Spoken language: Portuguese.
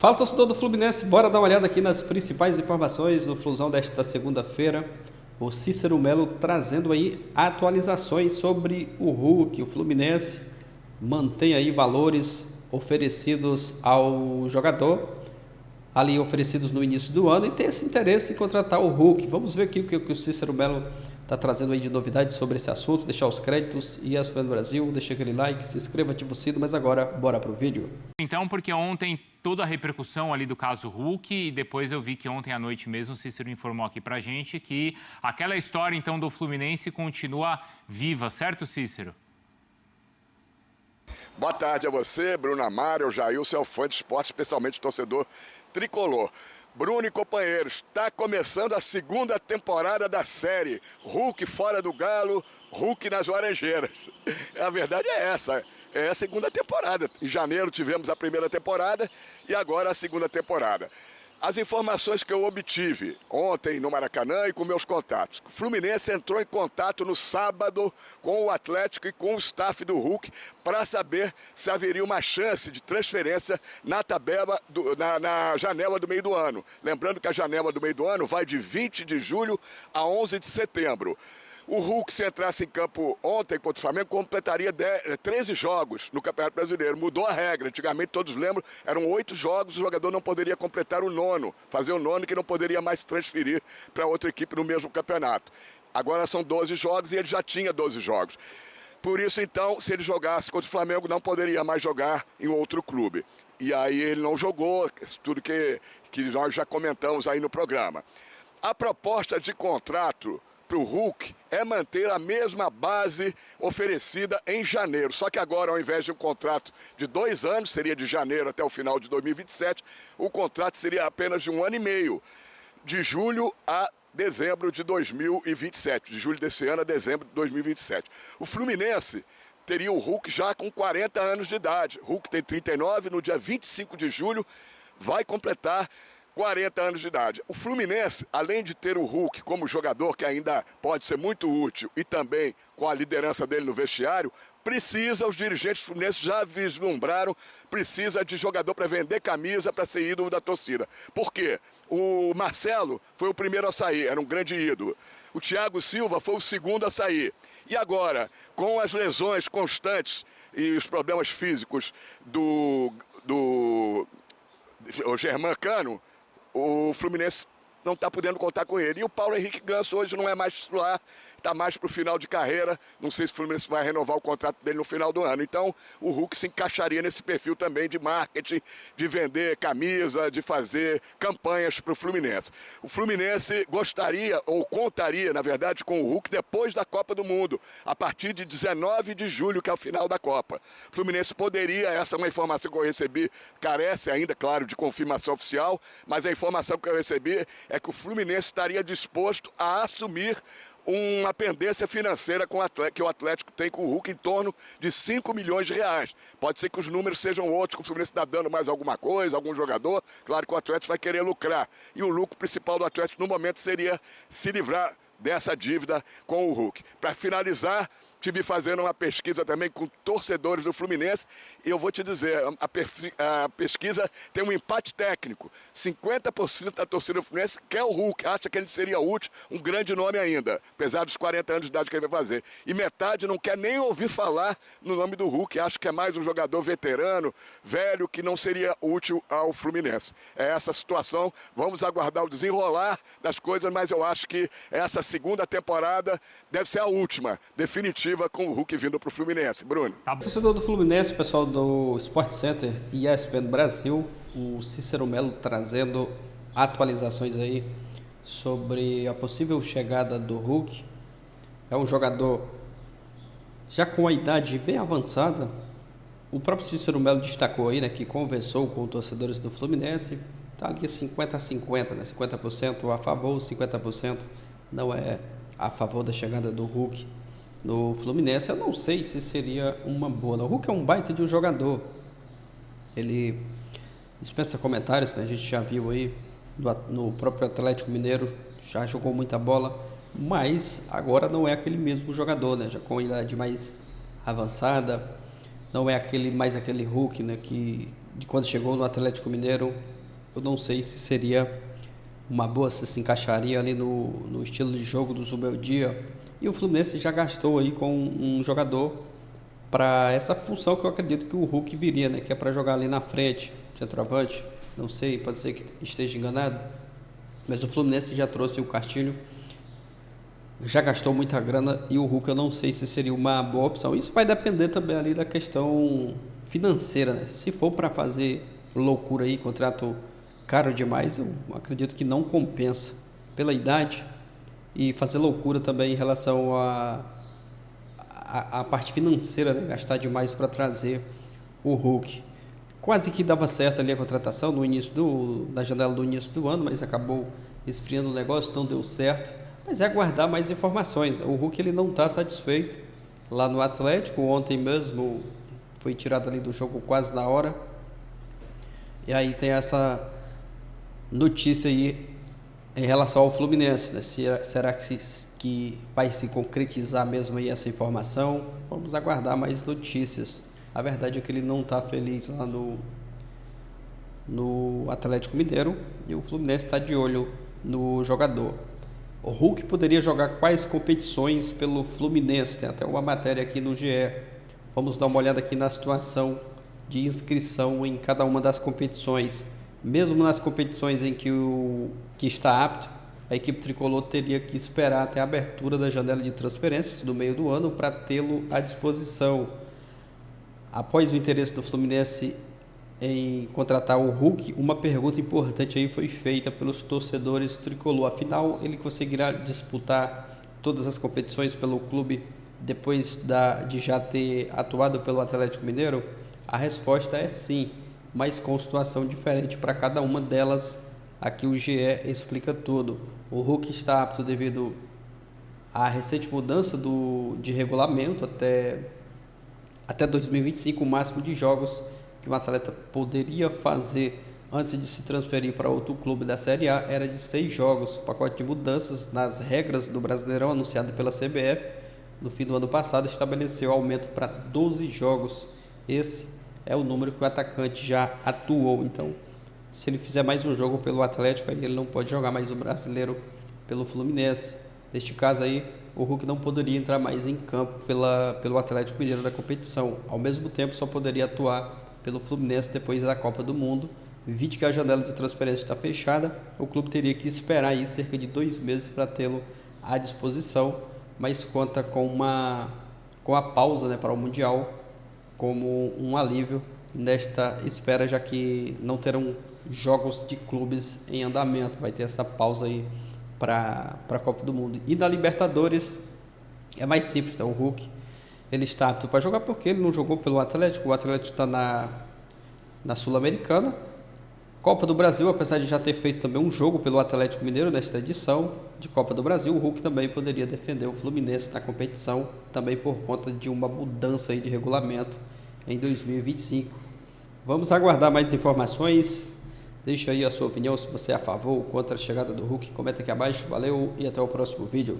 Fala, torcedor do Fluminense, bora dar uma olhada aqui nas principais informações do Flusão desta segunda-feira. O Cícero Melo trazendo aí atualizações sobre o Hulk. O Fluminense mantém aí valores oferecidos ao jogador, ali oferecidos no início do ano, e tem esse interesse em contratar o Hulk. Vamos ver aqui o que o Cícero Melo está trazendo aí de novidades sobre esse assunto. Deixar os créditos e ESPN Brasil, deixa aquele like, se inscreva, ativa o sino, mas agora bora pro vídeo. Então, porque ontem toda a repercussão ali do caso Hulk, e depois eu vi que ontem à noite mesmo o Cícero informou aqui pra gente que aquela história então do Fluminense continua viva, certo, Cícero? Boa tarde a você, Bruno Amaro, o Jailson é o fã de esporte, especialmente torcedor tricolor. Bruno e companheiros, está começando a segunda temporada da série Hulk fora do Galo, Hulk nas Laranjeiras. A verdade é essa, é a segunda temporada. Em janeiro tivemos a primeira temporada e agora a segunda temporada. As informações que eu obtive ontem no Maracanã e com meus contatos. O Fluminense entrou em contato no sábado com o Atlético e com o staff do Hulk para saber se haveria uma chance de transferência na tabela, na janela do meio do ano. Lembrando que a janela do meio do ano vai de 20 de julho a 11 de setembro. O Hulk, se entrasse em campo ontem contra o Flamengo, completaria 13 jogos no Campeonato Brasileiro. Mudou a regra. Antigamente, todos lembram, eram 8 jogos, o jogador não poderia completar o nono, fazer o nono, que não poderia mais transferir para outra equipe no mesmo campeonato. Agora são 12 jogos e ele já tinha 12 jogos. Por isso, então, se ele jogasse contra o Flamengo, não poderia mais jogar em outro clube. E aí ele não jogou, tudo que nós já comentamos aí no programa. A proposta de contrato para o Hulk é manter a mesma base oferecida em janeiro. Só que agora, ao invés de um contrato de 2 anos, seria de janeiro até o final de 2027, o contrato seria apenas de 1 ano e meio, de julho a dezembro de 2027, de julho desse ano a dezembro de 2027. O Fluminense teria o Hulk já com 40 anos de idade. O Hulk tem 39, no dia 25 de julho vai completar 40 anos de idade. O Fluminense, além de ter o Hulk como jogador, que ainda pode ser muito útil, e também com a liderança dele no vestiário, os dirigentes fluminenses já vislumbraram, precisa de jogador para vender camisa, para ser ídolo da torcida. Por quê? O Marcelo foi o primeiro a sair, era um grande ídolo. O Thiago Silva foi o segundo a sair. E agora, com as lesões constantes e os problemas físicos do Germancano, o Fluminense não está podendo contar com ele. E o Paulo Henrique Ganso hoje não é mais titular, está mais para o final de carreira. Não sei se o Fluminense vai renovar o contrato dele no final do ano. Então, o Hulk se encaixaria nesse perfil também de marketing, de vender camisa, de fazer campanhas para o Fluminense. O Fluminense gostaria, ou contaria, na verdade, com o Hulk depois da Copa do Mundo, a partir de 19 de julho, que é o final da Copa. O Fluminense poderia, essa é uma informação que eu recebi, carece ainda, claro, de confirmação oficial, mas a informação que eu recebi é que o Fluminense estaria disposto a assumir uma pendência financeira que o Atlético tem com o Hulk em torno de 5 milhões de reais. Pode ser que os números sejam outros, que o Fluminense está dando mais alguma coisa, algum jogador. Claro que o Atlético vai querer lucrar. E o lucro principal do Atlético no momento seria se livrar dessa dívida com o Hulk. Para finalizar, estive fazendo uma pesquisa também com torcedores do Fluminense e eu vou te dizer, a pesquisa tem um empate técnico. 50% da torcida do Fluminense quer o Hulk, acha que ele seria útil, um grande nome ainda, apesar dos 40 anos de idade que ele vai fazer. E metade não quer nem ouvir falar no nome do Hulk, acha que é mais um jogador veterano, velho, que não seria útil ao Fluminense. É essa situação, vamos aguardar o desenrolar das coisas, mas eu acho que essa segunda temporada deve ser a última, definitiva, com o Hulk vindo para o Fluminense. Bruno. Torcedor do Fluminense, pessoal do Sport Center e ESPN Brasil, o Cícero Melo trazendo atualizações aí sobre a possível chegada do Hulk. É um jogador já com a idade bem avançada. O próprio Cícero Melo destacou aí, né, que conversou com os torcedores do Fluminense. Está ali 50-50, né? 50% a favor, 50% não é a favor da chegada do Hulk no Fluminense. Eu não sei se seria uma boa. O Hulk é um baita de um jogador. Ele dispensa comentários, né? A gente já viu aí no próprio Atlético Mineiro, já jogou muita bola, mas agora não é aquele mesmo jogador, né? Já com a idade mais avançada, não é mais aquele Hulk, né, que de quando chegou no Atlético Mineiro, eu não sei se seria uma boa, se encaixaria ali no estilo de jogo do Zubeldia. E o Fluminense já gastou aí com um jogador para essa função que eu acredito que o Hulk viria, né? Que é para jogar ali na frente, centroavante. Não sei, pode ser que esteja enganado, mas o Fluminense já trouxe o Castilho, já gastou muita grana, e o Hulk eu não sei se seria uma boa opção. Isso vai depender também ali da questão financeira, né? Se for para fazer loucura aí, contrato caro demais, eu acredito que não compensa pela idade, e fazer loucura também em relação a parte financeira, né? Gastar demais para trazer o Hulk. Quase que dava certo ali a contratação no início da janela do início do ano, mas acabou esfriando o negócio, não deu certo. Mas é aguardar mais informações, né? O Hulk ele não está satisfeito lá no Atlético. Ontem mesmo foi tirado ali do jogo quase na hora. E aí tem essa notícia aí em relação ao Fluminense, né? Será que vai se concretizar mesmo aí essa informação? Vamos aguardar mais notícias. A verdade é que ele não está feliz lá no Atlético Mineiro, e o Fluminense está de olho no jogador. O Hulk poderia jogar quais competições pelo Fluminense? Tem até uma matéria aqui no GE. Vamos dar uma olhada aqui na situação de inscrição em cada uma das competições. Mesmo nas competições em que está apto, a equipe tricolor teria que esperar até a abertura da janela de transferências do meio do ano para tê-lo à disposição. Após o interesse do Fluminense em contratar o Hulk, uma pergunta importante aí foi feita pelos torcedores tricolor. Afinal, ele conseguirá disputar todas as competições pelo clube depois de já ter atuado pelo Atlético Mineiro? A resposta é sim, mas com situação diferente para cada uma delas. Aqui o GE explica tudo. O Hulk está apto devido à recente mudança de regulamento até 2025, o máximo de jogos que um atleta poderia fazer antes de se transferir para outro clube da Série A era de 6 jogos. O pacote de mudanças nas regras do Brasileirão, anunciado pela CBF no fim do ano passado, estabeleceu aumento para 12 jogos. Esse é o número que o atacante já atuou. Então, se ele fizer mais um jogo pelo Atlético, aí ele não pode jogar mais o Brasileiro pelo Fluminense. Neste caso aí, o Hulk não poderia entrar mais em campo pelo Atlético Mineiro da competição. Ao mesmo tempo, só poderia atuar pelo Fluminense depois da Copa do Mundo. Vide que a janela de transferência está fechada, o clube teria que esperar aí cerca de 2 meses para tê-lo à disposição, mas conta com a pausa, né, para o Mundial como um alívio nesta espera, já que não terão jogos de clubes em andamento. Vai ter essa pausa aí para a Copa do Mundo. E da Libertadores é mais simples, né? O Hulk ele está apto para jogar porque ele não jogou pelo Atlético. O Atlético está na Sul-Americana. Copa do Brasil, apesar de já ter feito também um jogo pelo Atlético Mineiro nesta edição de Copa do Brasil, o Hulk também poderia defender o Fluminense na competição, também por conta de uma mudança aí de regulamento em 2025. Vamos aguardar mais informações. Deixa aí a sua opinião, se você é a favor ou contra a chegada do Hulk. Comenta aqui abaixo. Valeu e até o próximo vídeo.